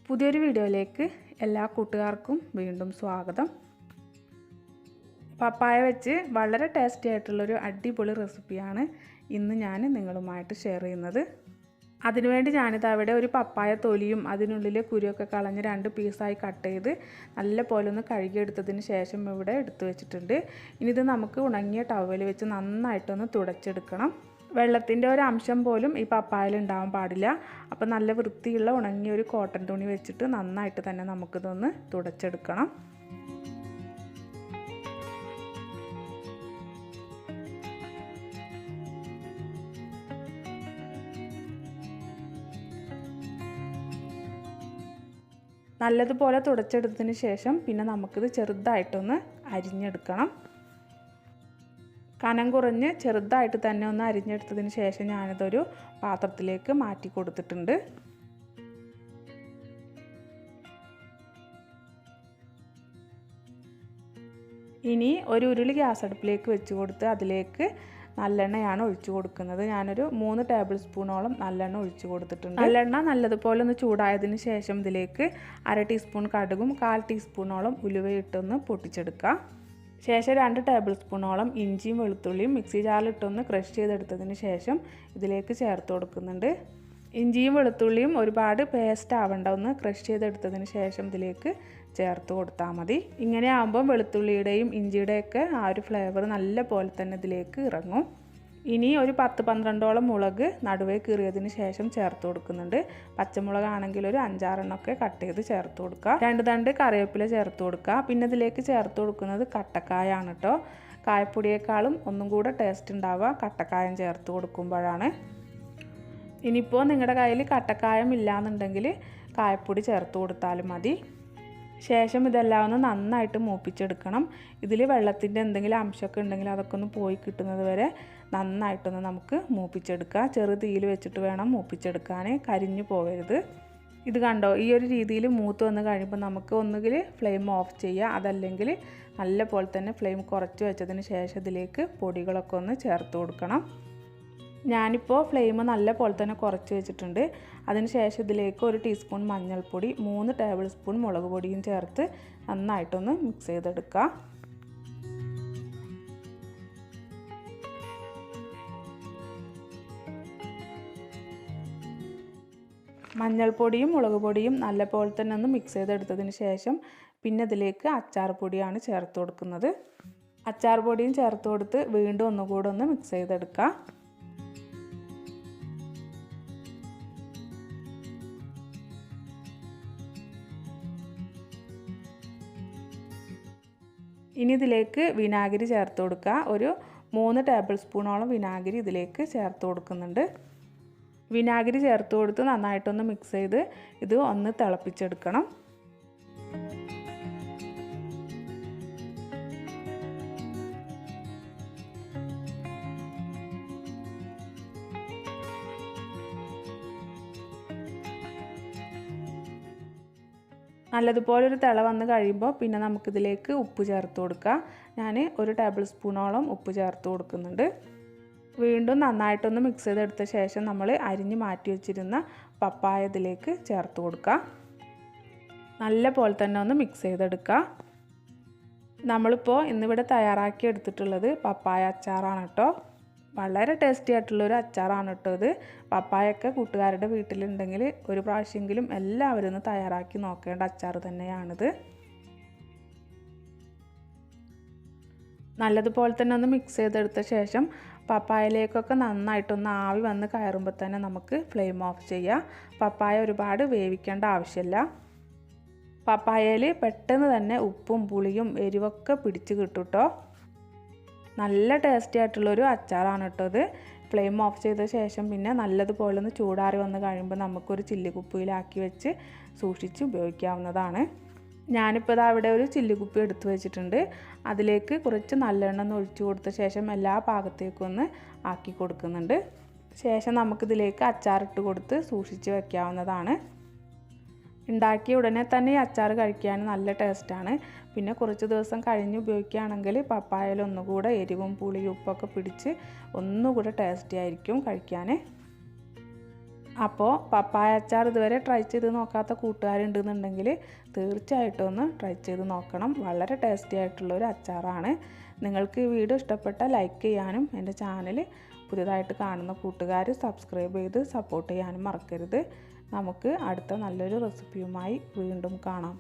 പുതിയൊരു വീഡിയോയിലേക്ക് എല്ലാ കൂട്ടുകാർക്കും വീണ്ടും സ്വാഗതം. പപ്പായ വെച്ച് വളരെ ടേസ്റ്റി ആയിട്ടുള്ളൊരു അടിപൊളി റെസിപ്പിയാണ് ഇന്ന് ഞാൻ നിങ്ങളുമായിട്ട് ഷെയർ ചെയ്യുന്നത്. അതിനുവേണ്ടി ഞാനിത് അവിടെ ഒരു പപ്പായ തൊലിയും അതിനുള്ളിലെ കുരുവൊക്കെ കളഞ്ഞ് 2 പീസായി കട്ട് ചെയ്ത് നല്ല പോലെ ഒന്ന് കഴുകിയെടുത്തതിന് ശേഷം ഇവിടെ എടുത്തു വെച്ചിട്ടുണ്ട്. ഇനി ഇത് നമുക്ക് ഉണങ്ങിയ ടവൽ വെച്ച് നന്നായിട്ടൊന്ന് തുടച്ചെടുക്കണം. വെള്ളത്തിൻ്റെ ഒരു അംശം പോലും ഈ പപ്പായയിൽ ഉണ്ടാവാൻ പാടില്ല. അപ്പോൾ നല്ല വൃത്തിയുള്ള ഉണങ്ങിയ ഒരു കോട്ടൺ തുണി വെച്ചിട്ട് നന്നായിട്ട് തന്നെ നമുക്കിതൊന്ന് തുടച്ചെടുക്കണം. നല്ലതുപോലെ തുടച്ചെടുത്തതിന് ശേഷം പിന്നെ നമുക്കിത് ചെറുതായിട്ടൊന്ന് അരിഞ്ഞെടുക്കണം. കനം കുറഞ്ഞ് ചെറുതായിട്ട് തന്നെ ഒന്ന് അരിഞ്ഞെടുത്തതിന് ശേഷം ഞാനിതൊരു പാത്രത്തിലേക്ക് മാറ്റി കൊടുത്തിട്ടുണ്ട്. ഇനി ഒരു ഉരുളി ഗ്യാസ് അടുപ്പിലേക്ക് വെച്ച് കൊടുത്ത് അതിലേക്ക് നല്ലെണ്ണയാണ് ഒഴിച്ചു കൊടുക്കുന്നത്. ഞാനൊരു 3 ടേബിൾ സ്പൂണോളം നല്ലെണ്ണ ഒഴിച്ചു കൊടുത്തിട്ടുണ്ട്. നല്ലെണ്ണ നല്ലതുപോലെ ഒന്ന് ചൂടായതിന് ശേഷം ഇതിലേക്ക് 1/2 ടീസ്പൂൺ കടുകും 1/4 ടീസ്പൂണോളം ഉലുവയിട്ടൊന്ന് പൊട്ടിച്ചെടുക്കുക. ശേഷം 2 ടേബിൾ സ്പൂണോളം ഇഞ്ചിയും വെളുത്തുള്ളിയും മിക്സി ജാറിലിട്ടൊന്ന് ക്രഷ് ചെയ്തെടുത്തതിന് ശേഷം ഇതിലേക്ക് ചേർത്ത് കൊടുക്കുന്നുണ്ട്. ഇഞ്ചിയും വെളുത്തുള്ളിയും ഒരുപാട് പേസ്റ്റ് ആവേണ്ട, ഒന്ന് ക്രഷ് ചെയ്തെടുത്തതിന് ശേഷം ഇതിലേക്ക് ചേർത്ത് കൊടുത്താൽ മതി. ഇങ്ങനെ ആകുമ്പോൾ വെളുത്തുള്ളിയുടെയും ഇഞ്ചിയുടെയൊക്കെ ആ ഒരു ഫ്ലേവർ നല്ല പോലെ തന്നെ ഇതിലേക്ക് ഇറങ്ങും. ഇനി ഒരു 10-12ഓളം മുളക് നടുവേ കീറിയതിന് ശേഷം ചേർത്ത് കൊടുക്കുന്നുണ്ട്. പച്ചമുളകാണെങ്കിൽ ഒരു 5-6 എണ്ണമൊക്കെ കട്ട് ചെയ്ത് ചേർത്ത് കൊടുക്കുക. 2 തണ്ട് കറിവേപ്പില ചേർത്ത് കൊടുക്കുക. പിന്നെ ഇതിലേക്ക് ചേർത്ത് കൊടുക്കുന്നത് കട്ടക്കായാണ് കേട്ടോ. കായപ്പൊടിയേക്കാളും ഒന്നും കൂടെ ടേസ്റ്റ് ഉണ്ടാവുക കട്ടക്കായം ചേർത്ത് കൊടുക്കുമ്പോഴാണ്. ഇനിയിപ്പോൾ നിങ്ങളുടെ കയ്യിൽ കട്ടക്കായം ഇല്ലയെന്നുണ്ടെങ്കിൽ കായപ്പൊടി ചേർത്ത് കൊടുത്താലും മതി. ശേഷം ഇതെല്ലാം ഒന്ന് നന്നായിട്ട് മൂപ്പിച്ചെടുക്കണം. ഇതിൽ വെള്ളത്തിൻ്റെ എന്തെങ്കിലും അംശമൊക്കെ ഉണ്ടെങ്കിൽ അതൊക്കെ ഒന്ന് പോയി കിട്ടുന്നത് വരെ നന്നായിട്ടൊന്ന് നമുക്ക് മൂപ്പിച്ചെടുക്കുക. ചെറു തീയിൽ വെച്ചിട്ട് വേണം മൂപ്പിച്ചെടുക്കാൻ, കരിഞ്ഞു പോകരുത്. ഇത് കണ്ടോ, ഈ ഒരു രീതിയിൽ മൂത്ത് വന്ന് കഴിയുമ്പോൾ നമുക്ക് ഒന്നുകിൽ ഫ്ലെയിം ഓഫ് ചെയ്യുക, അതല്ലെങ്കിൽ നല്ല പോലെ തന്നെ ഫ്ലെയിം കുറച്ച് വെച്ചതിന് ശേഷം ഇതിലേക്ക് പൊടികളൊക്കെ ഒന്ന് ചേർത്ത് കൊടുക്കണം. ഞാനിപ്പോൾ ഫ്ലെയിം നല്ല പോലെ തന്നെ കുറച്ച് വെച്ചിട്ടുണ്ട്. അതിനുശേഷം ഇതിലേക്ക് 1 ടീസ്പൂൺ മഞ്ഞൾപ്പൊടി, 3 ടേബിൾ സ്പൂൺ മുളക് പൊടിയും ചേർത്ത് നന്നായിട്ടൊന്ന് മിക്സ് ചെയ്തെടുക്കുക. മഞ്ഞൾപ്പൊടിയും മുളക് പൊടിയും നല്ല പോലെ തന്നെ ഒന്ന് മിക്സ് ചെയ്തെടുത്തതിന് ശേഷം പിന്നെ ഇതിലേക്ക് അച്ചാർ പൊടിയാണ് ചേർത്ത് കൊടുക്കുന്നത്. അച്ചാർ പൊടിയും ചേർത്ത് കൊടുത്ത് വീണ്ടും ഒന്നുകൂടെ ഒന്ന് മിക്സ് ചെയ്തെടുക്കുക. ഇനി ഇതിലേക്ക് വിനാഗിരി ചേർത്ത് കൊടുക്കുക. ഒരു 3 ടേബിൾ സ്പൂണോളം വിനാഗിരി ഇതിലേക്ക് ചേർത്ത് കൊടുക്കുന്നുണ്ട്. വിനാഗിരി ചേർത്ത് കൊടുത്ത് നന്നായിട്ടൊന്ന് മിക്സ് ചെയ്ത് ഇത് ഒന്ന് തിളപ്പിച്ചെടുക്കണം. നല്ലതുപോലെ ഒരു തിള വന്ന് കഴിയുമ്പോൾ പിന്നെ നമുക്കിതിലേക്ക് ഉപ്പ് ചേർത്ത് കൊടുക്കുക. ഞാൻ 1 ടേബിൾ സ്പൂണോളം ഉപ്പ് ചേർത്ത് കൊടുക്കുന്നുണ്ട്. വീണ്ടും നന്നായിട്ടൊന്ന് മിക്സ് ചെയ്തെടുത്ത ശേഷം നമ്മൾ അരിഞ്ഞ് മാറ്റി വെച്ചിരുന്ന പപ്പായ ഇതിലേക്ക് ചേർത്ത് കൊടുക്കുക. നല്ല പോലെ തന്നെ ഒന്ന് മിക്സ് ചെയ്തെടുക്കുക. നമ്മളിപ്പോൾ ഇന്നിവിടെ തയ്യാറാക്കി എടുത്തിട്ടുള്ളത് പപ്പായ അച്ചാറാണ് കേട്ടോ. വളരെ ടേസ്റ്റി ആയിട്ടുള്ളൊരു അച്ചാറാണ് കേട്ടോ ഇത്. പപ്പായൊക്കെ കൂട്ടുകാരുടെ വീട്ടിലുണ്ടെങ്കിൽ ഒരു പ്രാവശ്യമെങ്കിലും എല്ലാവരും ഒന്ന് തയ്യാറാക്കി നോക്കേണ്ട അച്ചാർ തന്നെയാണിത്. നല്ലതുപോലെ തന്നെ ഒന്ന് മിക്സ് ചെയ്തെടുത്ത ശേഷം പപ്പായയിലേക്കൊക്കെ നന്നായിട്ടൊന്ന് ആവി വന്ന് കയറുമ്പോൾ തന്നെ നമുക്ക് ഫ്ലെയിം ഓഫ് ചെയ്യാം. പപ്പായ ഒരുപാട് വേവിക്കേണ്ട ആവശ്യമില്ല. പപ്പായയിൽ പെട്ടെന്ന് തന്നെ ഉപ്പും പുളിയും എരിവൊക്കെ പിടിച്ച് കിട്ടും കേട്ടോ. നല്ല ടേസ്റ്റി ആയിട്ടുള്ളൊരു അച്ചാറാണ് കേട്ടോ ഇത്. ഫ്ലെയിം ഓഫ് ചെയ്ത ശേഷം പിന്നെ നല്ലതുപോലെ ഒന്ന് ചൂടാറി വന്ന് കഴിയുമ്പോൾ നമുക്കൊരു ചില്ലിക്കുപ്പിയിലാക്കി വെച്ച് സൂക്ഷിച്ച് ഉപയോഗിക്കാവുന്നതാണ്. ഞാനിപ്പോൾ ഇത് അവിടെ ഒരു ചില്ലിക്കുപ്പി എടുത്ത് വെച്ചിട്ടുണ്ട്. അതിലേക്ക് കുറച്ച് നല്ലെണ്ണ ഒന്ന് ഒഴിച്ചു കൊടുത്ത ശേഷം എല്ലാ ഭാഗത്തേക്കും ഒന്ന് ആക്കി കൊടുക്കുന്നുണ്ട്. ശേഷം നമുക്കിതിലേക്ക് അച്ചാറിട്ട് കൊടുത്ത് സൂക്ഷിച്ച് വയ്ക്കാവുന്നതാണ്. ഉണ്ടാക്കിയ ഉടനെ തന്നെ ഈ അച്ചാർ കഴിക്കാൻ നല്ല ടേസ്റ്റാണ്. പിന്നെ കുറച്ച് ദിവസം കഴിഞ്ഞ് ഉപയോഗിക്കുകയാണെങ്കിൽ പപ്പായയിൽ ഒന്നുകൂടെ എരിവും പുളിയും ഉപ്പൊക്കെ പിടിച്ച് ഒന്നുകൂടെ ടേസ്റ്റി ആയിരിക്കും കഴിക്കാൻ. അപ്പോൾ പപ്പായ അച്ചാർ ഇതുവരെ ട്രൈ ചെയ്ത് നോക്കാത്ത കൂട്ടുകാരുണ്ടെന്നുണ്ടെങ്കിൽ തീർച്ചയായിട്ടും ഒന്ന് ട്രൈ ചെയ്ത് നോക്കണം. വളരെ ടേസ്റ്റി ആയിട്ടുള്ളൊരു അച്ചാറാണ്. നിങ്ങൾക്ക് ഈ വീഡിയോ ഇഷ്ടപ്പെട്ടാൽ ലൈക്ക് ചെയ്യാനും എൻ്റെ ചാനൽ പുതിയതായിട്ട് കാണുന്ന കൂട്ടുകാർ സബ്സ്ക്രൈബ് ചെയ്ത് സപ്പോർട്ട് ചെയ്യാനും മറക്കരുത്. നമുക്ക് അടുത്ത നല്ലൊരു റെസിപ്പിയുമായി വീണ്ടും കാണാം.